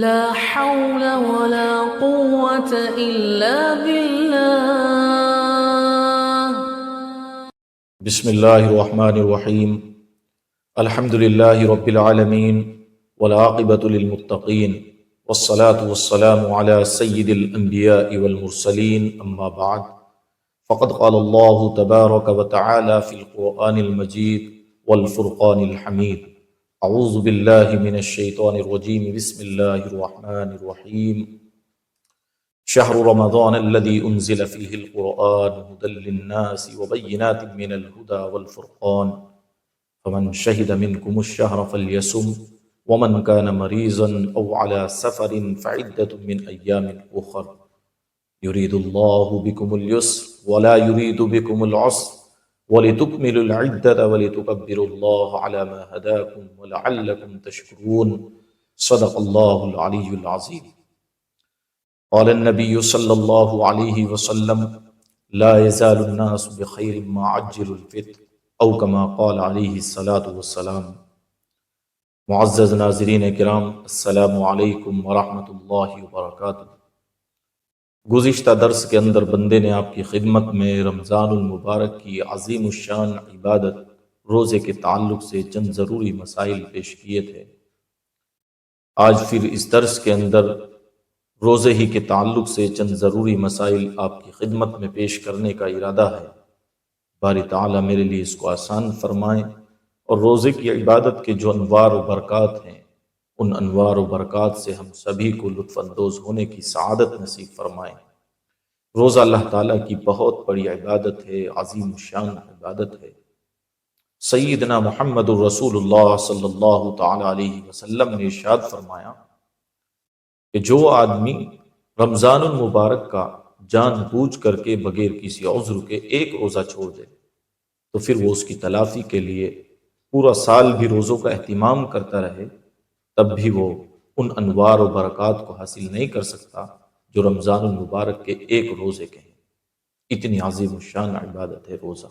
لا حول ولا قوة إلا بالله. بسم اللہ الرحمن الرحیم۔ الحمد للہ رب العالمین والعاقبۃ للمتقین والصلاة والسلام علی سید الانبیاء والمرسلین اما بعد فقد قال اللہ تبارک وتعالی فی القرآن المجید والفرقان الحمید۔ اعوذ باللہ من الشیطان الرجیم، بسم اللہ الرحمن الرحیم۔ شہر رمضان الذي انزل فيه القرآن هدى للناس وبينات من الهدى والفرقان فمن شهد منكم الشهر فليصم ومن كان مريضا أو على سفر فعدة من أيام أخر يريد الله بكم اليسر ولا يريد بكم العسر ولتكملوا العدة ولتكبروا الله على ما هداكم ولعلكم تشكرون۔ صدق الله العلي العظيم۔ قال النبي صلی اللہ علیہ وسلم لا يزال الناس بخير ما عجلوا الفطر او كما قال علیہ الصلاۃ والسلام۔ معزز ناظرین کرام، السلام علیکم ورحمۃ اللہ وبرکاتہ۔ گزشتہ درس کے اندر بندے نے آپ کی خدمت میں رمضان المبارک کی عظیم الشان عبادت روزے کے تعلق سے چند ضروری مسائل پیش کیے تھے۔ آج پھر اس درس کے اندر روزے ہی کے تعلق سے چند ضروری مسائل آپ کی خدمت میں پیش کرنے کا ارادہ ہے۔ باری تعالیٰ میرے لیے اس کو آسان فرمائیں اور روزے کی عبادت کے جو انوار و برکات ہیں ان انوار و برکات سے ہم سبھی کو لطف اندوز ہونے کی سعادت نصیب فرمائیں۔ روزہ اللہ تعالیٰ کی بہت بڑی عبادت ہے، عظیم الشان عبادت ہے۔ سیدنا محمد الرسول اللہ صلی اللہ تعالیٰ علیہ وسلم نے ارشاد فرمایا کہ جو آدمی رمضان المبارک کا جان بوجھ کر کے بغیر کسی عذر کے ایک روزہ چھوڑ دے تو پھر وہ اس کی تلافی کے لیے پورا سال بھی روزوں کا اہتمام کرتا رہے تب بھی وہ ان انوار و برکات کو حاصل نہیں کر سکتا جو رمضان المبارک کے ایک روزے کے ہیں۔ اتنی عظیم الشان عبادت ہے روزہ،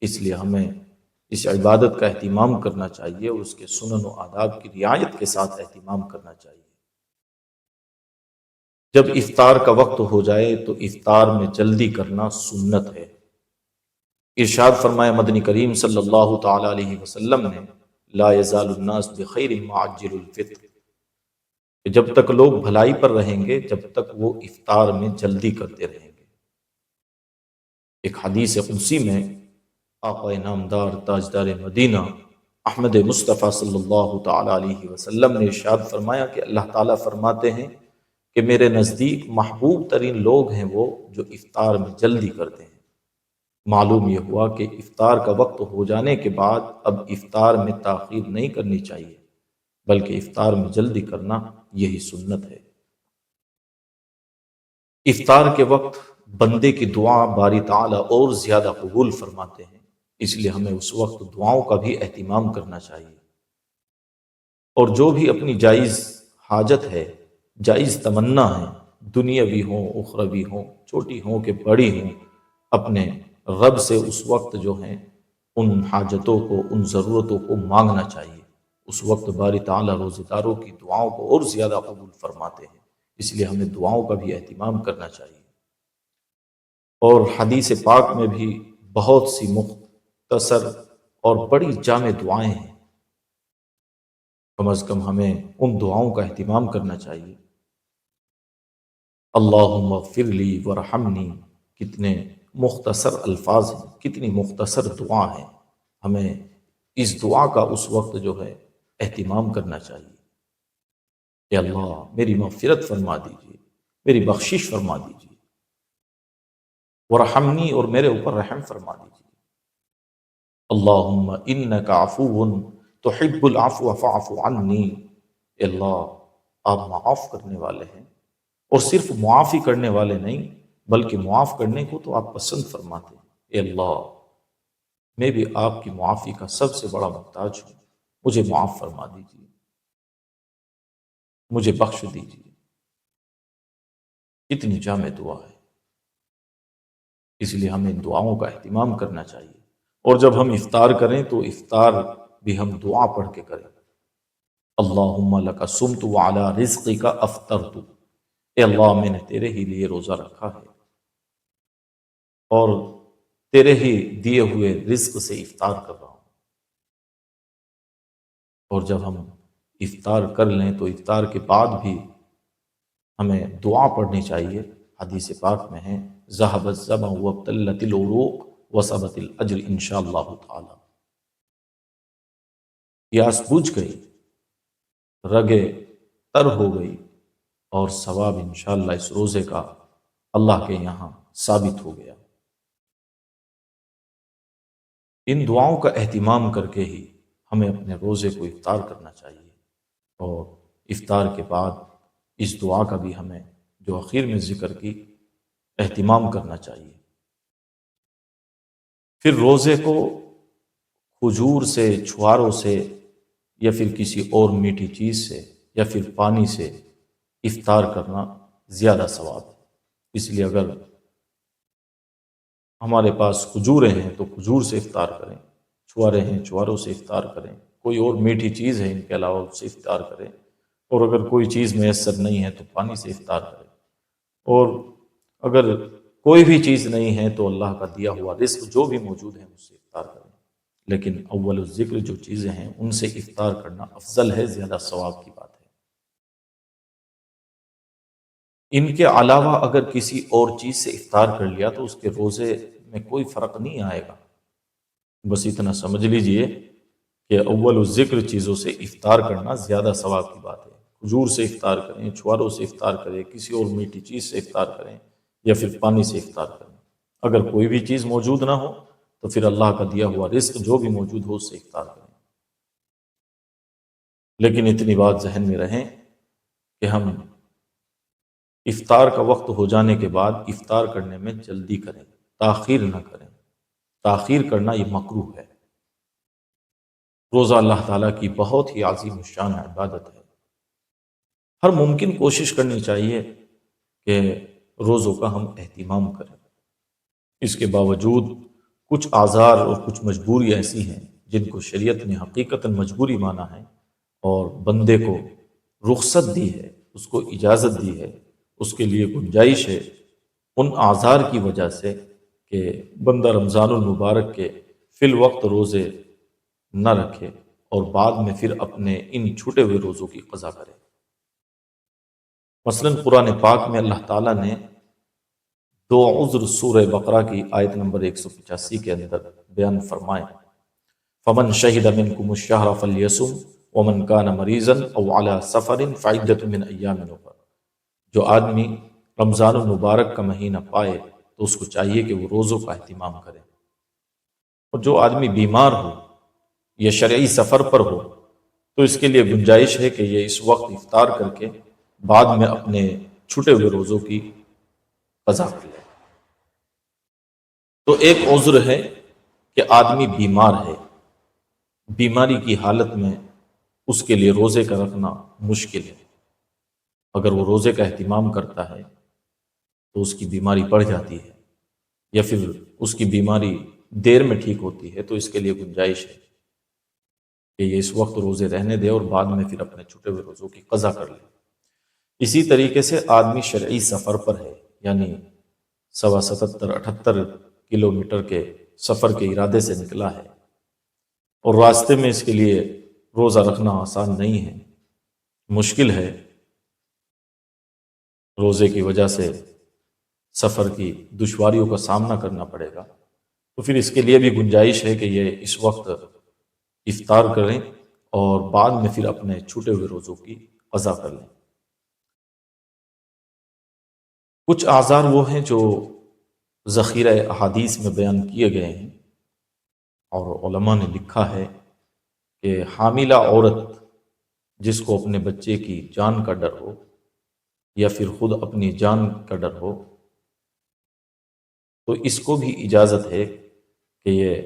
اس لیے ہمیں اس عبادت کا اہتمام کرنا چاہیے اور اس کے سنن و آداب کی رعایت کے ساتھ اہتمام کرنا چاہیے۔ جب افطار کا وقت ہو جائے تو افطار میں جلدی کرنا سنت ہے۔ ارشاد فرمایا مدنی کریم صلی اللہ تعالی علیہ وسلم نے لا یزال الناس بخیر ما عجلوا الفطر، کہ جب تک لوگ بھلائی پر رہیں گے جب تک وہ افطار میں جلدی کرتے رہیں گے۔ ایک حدیث قدسی میں آقا نامدار تاجدار مدینہ احمد مصطفیٰ صلی اللہ تعالی علیہ وسلم نے ارشاد فرمایا کہ اللہ تعالیٰ فرماتے ہیں کہ میرے نزدیک محبوب ترین لوگ ہیں وہ جو افطار میں جلدی کرتے ہیں۔ معلوم یہ ہوا کہ افطار کا وقت ہو جانے کے بعد اب افطار میں تاخیر نہیں کرنی چاہیے بلکہ افطار میں جلدی کرنا یہی سنت ہے۔ افطار کے وقت بندے کی دعا باری تعالیٰ اور زیادہ قبول فرماتے ہیں، اس لیے ہمیں اس وقت دعاؤں کا بھی اہتمام کرنا چاہیے، اور جو بھی اپنی جائز حاجت ہے، جائز تمنا ہے، دنیاوی ہوں اخروی ہوں، چھوٹی ہوں کہ بڑی ہوں، اپنے رب سے اس وقت جو ہیں ان حاجتوں کو، ان ضرورتوں کو مانگنا چاہیے۔ اس وقت باری تعالیٰ روزہ داروں کی دعاؤں کو اور زیادہ قبول فرماتے ہیں، اس لیے ہمیں دعاؤں کا بھی اہتمام کرنا چاہیے۔ اور حدیث پاک میں بھی بہت سی مختصر اور بڑی جامع دعائیں ہیں، کم از کم ہمیں ان دعاؤں کا اہتمام کرنا چاہیے۔ اللہم اغفر لی ورحمنی، کتنے مختصر الفاظ ہیں، کتنی مختصر دعا ہیں، ہمیں اس دعا کا اس وقت جو ہے اہتمام کرنا چاہیے کہ اللہ میری مغفرت فرما دیجیے، میری بخشش فرما دیجیے، ورحمنی اور میرے اوپر رحم فرما دیجیے۔ اللہم انک عفو تحب العفو فاعف عنی، اللہ آپ معاف کرنے والے ہیں، اور صرف معافی کرنے والے نہیں بلکہ معاف کرنے کو تو آپ پسند فرماتے ہیں۔ اے اللہ میں بھی آپ کی معافی کا سب سے بڑا محتاج ہوں، مجھے معاف فرما دیجیے، مجھے بخش دیجیے۔ کتنی جامع دعا ہے، اس لیے ہمیں ان دعاؤں کا اہتمام کرنا چاہیے، اور جب ہم افطار کریں تو افطار بھی ہم دعا پڑھ کے کریں۔ اللہم لک صمت وعلی رزقک افطرت، اے اللہ میں نے تیرے ہی لیے روزہ رکھا ہے اور تیرے ہی دیے ہوئے رزق سے افطار کر رہا ہوں۔ اور جب ہم افطار کر لیں تو افطار کے بعد بھی ہمیں دعا پڑھنی چاہیے۔ حدیث پاک میں ہے ذہب الظمأ وابتلت العروق وثبت الاجر انشاءاللہ تعالی، پیاس بجھ گئی، رگے تر ہو گئی، اور ثواب انشاءاللہ اس روزے کا اللہ کے یہاں ثابت ہو گیا۔ ان دعاؤں کا اہتمام کر کے ہی ہمیں اپنے روزے کو افطار کرنا چاہیے، اور افطار کے بعد اس دعا کا بھی ہمیں جو اخیر میں ذکر کی اہتمام کرنا چاہیے۔ پھر روزے کو کھجور سے، چھواروں سے، یا پھر کسی اور میٹھی چیز سے، یا پھر پانی سے افطار کرنا زیادہ ثواب ہے۔ اس لیے اگر ہمارے پاس کھجوریں ہیں تو کھجور سے افطار کریں، چھوارے ہیں چھواروں سے افطار کریں، کوئی اور میٹھی چیز ہے ان کے علاوہ اس سے افطار کریں، اور اگر کوئی چیز میسر نہیں ہے تو پانی سے افطار کریں، اور اگر کوئی بھی چیز نہیں ہے تو اللہ کا دیا ہوا رزق جو بھی موجود ہے اس سے افطار کریں، لیکن اول الذکر جو چیزیں ہیں ان سے افطار کرنا افضل ہے، زیادہ ثواب کی بات ہے۔ ان کے علاوہ اگر کسی اور چیز سے افطار کر لیا تو اس کے روزے میں کوئی فرق نہیں آئے گا۔ بس اتنا سمجھ لیجئے کہ اول الذکر چیزوں سے افطار کرنا زیادہ ثواب کی بات ہے۔ کھجور سے افطار کریں، چھواروں سے افطار کریں، کسی اور میٹھی چیز سے افطار کریں، یا پھر پانی سے افطار کریں۔ اگر کوئی بھی چیز موجود نہ ہو تو پھر اللہ کا دیا ہوا رزق جو بھی موجود ہو اس سے افطار کریں۔ لیکن اتنی بات ذہن میں رہیں کہ ہم افطار کا وقت ہو جانے کے بعد افطار کرنے میں جلدی کریں، تاخیر نہ کریں۔ تاخیر کرنا یہ مکروہ ہے۔ روزہ اللہ تعالیٰ کی بہت ہی عظیم الشان عبادت ہے۔ ہر ممکن کوشش کرنی چاہیے کہ روزوں کا ہم اہتمام کریں۔ اس کے باوجود کچھ اعذار اور کچھ مجبوری ایسی ہیں جن کو شریعت نے حقیقتاً مجبوری مانا ہے، اور بندے کو رخصت دی ہے، اس کو اجازت دی ہے، اس کے لیے گنجائش ہے ان اعذار کی وجہ سے کہ بندہ رمضان المبارک کے فی الوقت روزے نہ رکھے اور بعد میں پھر اپنے ان چھوٹے ہوئے روزوں کی قضا کرے۔ مثلا قرآن پاک میں اللہ تعالیٰ نے دو عذر سورہ بقرہ کی آیت نمبر 185 کے اندر بیان فرمائے، فمن شہد منکم الشہر فلیصم ومن کان مریضا او علی سفر فعدۃ من ایام اخر۔ جو آدمی رمضان المبارک کا مہینہ پائے تو اس کو چاہیے کہ وہ روزوں کا اہتمام کرے، اور جو آدمی بیمار ہو یا شرعی سفر پر ہو تو اس کے لیے گنجائش ہے کہ یہ اس وقت افطار کر کے بعد میں اپنے چھوٹے ہوئے روزوں کی قضا کر لے۔ تو ایک عذر ہے کہ آدمی بیمار ہے، بیماری کی حالت میں اس کے لیے روزے کا رکھنا مشکل ہے۔ اگر وہ روزے کا اہتمام کرتا ہے تو اس کی بیماری بڑھ جاتی ہے، یا پھر اس کی بیماری دیر میں ٹھیک ہوتی ہے، تو اس کے لیے گنجائش ہے کہ یہ اس وقت روزے رہنے دے اور بعد میں پھر اپنے چھوٹے ہوئے روزوں کی قضا کر لے۔ اسی طریقے سے آدمی شرعی سفر پر ہے، یعنی 77-78 کلومیٹر کے سفر کے ارادے سے نکلا ہے، اور راستے میں اس کے لیے روزہ رکھنا آسان نہیں ہے، مشکل ہے، روزے کی وجہ سے سفر کی دشواریوں کا سامنا کرنا پڑے گا، تو پھر اس کے لیے بھی گنجائش ہے کہ یہ اس وقت افطار کریں اور بعد میں پھر اپنے چھوٹے ہوئے روزوں کی قضا کر لیں۔ کچھ اعذار وہ ہیں جو ذخیرہ احادیث میں بیان کیے گئے ہیں، اور علماء نے لکھا ہے کہ حاملہ عورت جس کو اپنے بچے کی جان کا ڈر ہو یا پھر خود اپنی جان کا ڈر ہو تو اس کو بھی اجازت ہے کہ یہ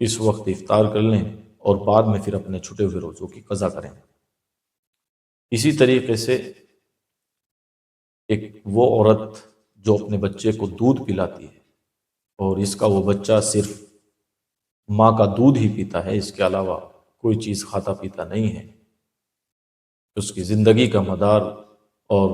اس وقت افطار کر لیں اور بعد میں پھر اپنے چھوٹے ہوئے روزوں کی قضا کریں۔ اسی طریقے سے ایک وہ عورت جو اپنے بچے کو دودھ پلاتی ہے اور اس کا وہ بچہ صرف ماں کا دودھ ہی پیتا ہے، اس کے علاوہ کوئی چیز کھاتا پیتا نہیں ہے، اس کی زندگی کا مدار اور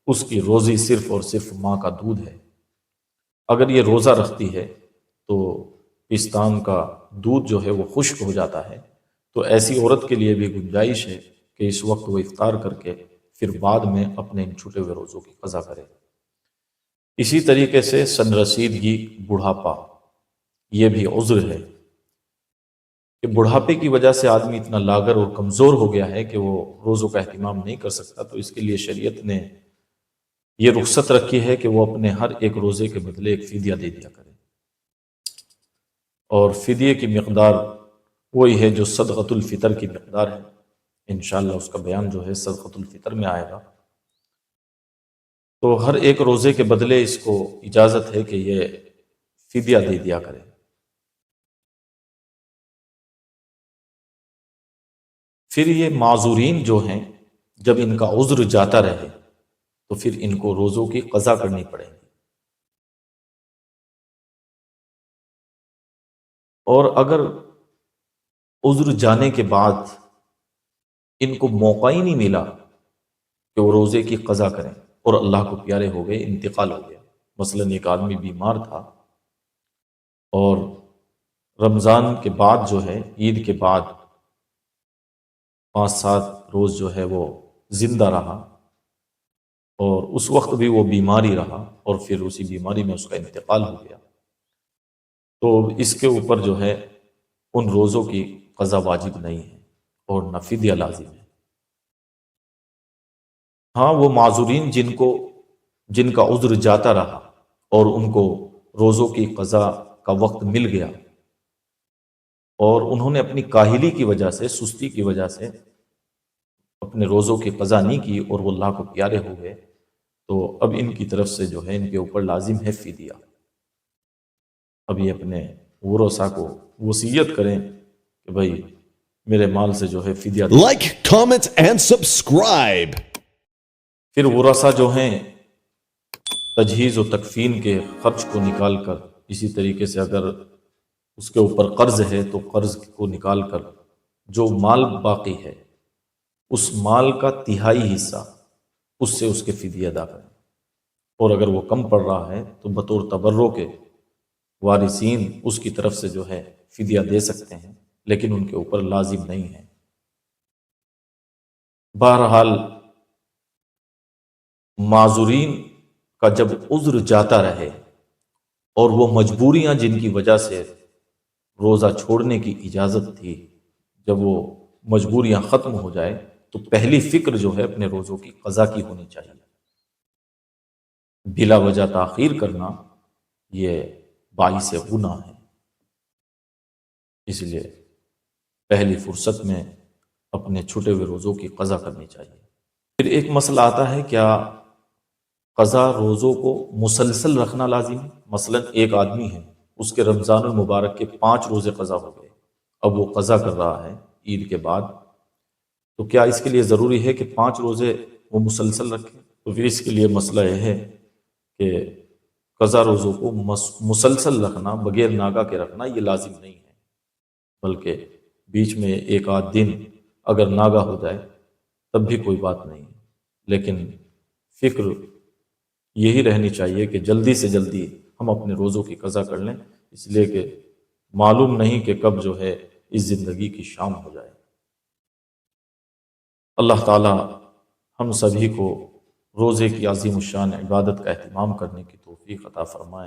اس کی روزی صرف اور صرف ماں کا دودھ ہے۔ اگر یہ روزہ رکھتی ہے تو پستان کا دودھ جو ہے وہ خشک ہو جاتا ہے، تو ایسی عورت کے لیے بھی گنجائش ہے کہ اس وقت وہ افطار کر کے پھر بعد میں اپنے ان چھوٹے ہوئے روزوں کی قضا کرے۔ اسی طریقے سے سن رسیدگی، بڑھاپا، یہ بھی عذر ہے کہ بڑھاپے کی وجہ سے آدمی اتنا لاغر اور کمزور ہو گیا ہے کہ وہ روزوں کا اہتمام نہیں کر سکتا، تو اس کے لیے شریعت نے یہ رخصت رکھی ہے کہ وہ اپنے ہر ایک روزے کے بدلے ایک فدیہ دے دیا کرے، اور فدیے کی مقدار وہی ہے جو صدقۃ الفطر کی مقدار ہے۔ انشاءاللہ اس کا بیان جو ہے صدقۃ الفطر میں آئے گا۔ تو ہر ایک روزے کے بدلے اس کو اجازت ہے کہ یہ فدیہ دے دیا کرے۔ پھر یہ معذورین جو ہیں، جب ان کا عذر جاتا رہے تو پھر ان کو روزوں کی قضا کرنی پڑے گی، اور اگر عذر جانے کے بعد ان کو موقع ہی نہیں ملا کہ وہ روزے کی قضا کریں اور اللہ کو پیارے ہو گئے، انتقال ہو گیا، مثلا ایک آدمی بیمار تھا اور رمضان کے بعد جو ہے، عید کے بعد 5-7 روز جو ہے وہ زندہ رہا، اور اس وقت بھی وہ بیمار ہی رہا، اور پھر اسی بیماری میں اس کا انتقال ہو گیا، تو اس کے اوپر جو ہے ان روزوں کی قضا واجب نہیں ہے اور نہ فدیہ لازم ہے۔ ہاں، وہ معذورین جن کا عذر جاتا رہا اور ان کو روزوں کی قضا کا وقت مل گیا، اور انہوں نے اپنی کاہلی کی وجہ سے، سستی کی وجہ سے اپنے روزوں کی قضا نہیں کی اور وہ اللہ کو پیارے ہو گئے، تو اب ان کی طرف سے جو ہے ان کے اوپر لازم ہے فدیہ۔ اب یہ اپنے ورثاء کو وصیت کریں کہ بھائی میرے مال سے جو ہے فدیہ دیں۔ Like, comment, and subscribe. پھر ورثاء جو ہیں تجہیز و تکفین کے خرچ کو نکال کر، اسی طریقے سے اگر اس کے اوپر قرض ہے تو قرض کو نکال کر جو مال باقی ہے اس مال کا تہائی حصہ اس سے اس کے فدیہ ادا کریں، اور اگر وہ کم پڑ رہا ہے تو بطور تبرع کے وارثین اس کی طرف سے جو ہے فدیہ دے سکتے ہیں، لیکن ان کے اوپر لازم نہیں ہے۔ بہرحال معذورین کا جب عذر جاتا رہے اور وہ مجبوریاں جن کی وجہ سے روزہ چھوڑنے کی اجازت تھی، جب وہ مجبوریاں ختم ہو جائے تو پہلی فکر جو ہے اپنے روزوں کی قضا کی ہونی چاہیے۔ بلا وجہ تاخیر کرنا یہ باعث گناہ ہے، اس لیے پہلی فرصت میں اپنے چھوٹے ہوئے روزوں کی قضا کرنی چاہیے۔ پھر ایک مسئلہ آتا ہے، کیا قضا روزوں کو مسلسل رکھنا لازم ہے؟ مثلا ایک آدمی ہے، اس کے رمضان المبارک کے 5 روزے قضا ہو گئے، اب وہ قضا کر رہا ہے عید کے بعد، تو کیا اس کے لیے ضروری ہے کہ 5 روزے وہ مسلسل رکھے؟ تو پھر اس کے لیے مسئلہ یہ ہے کہ قضا روزوں کو مسلسل رکھنا، بغیر ناگا کے رکھنا، یہ لازم نہیں ہے، بلکہ بیچ میں ایک آدھ دن اگر ناگا ہو جائے تب بھی کوئی بات نہیں ہے، لیکن فکر یہی رہنی چاہیے کہ جلدی سے جلدی ہم اپنے روزوں کی قضا کر لیں، اس لیے کہ معلوم نہیں کہ کب جو ہے اس زندگی کی شام ہو جائے۔ اللہ تعالی ہم سبھی کو روزے کی عظیم الشان عبادت کا اہتمام کرنے کی توفیق عطا فرمائے۔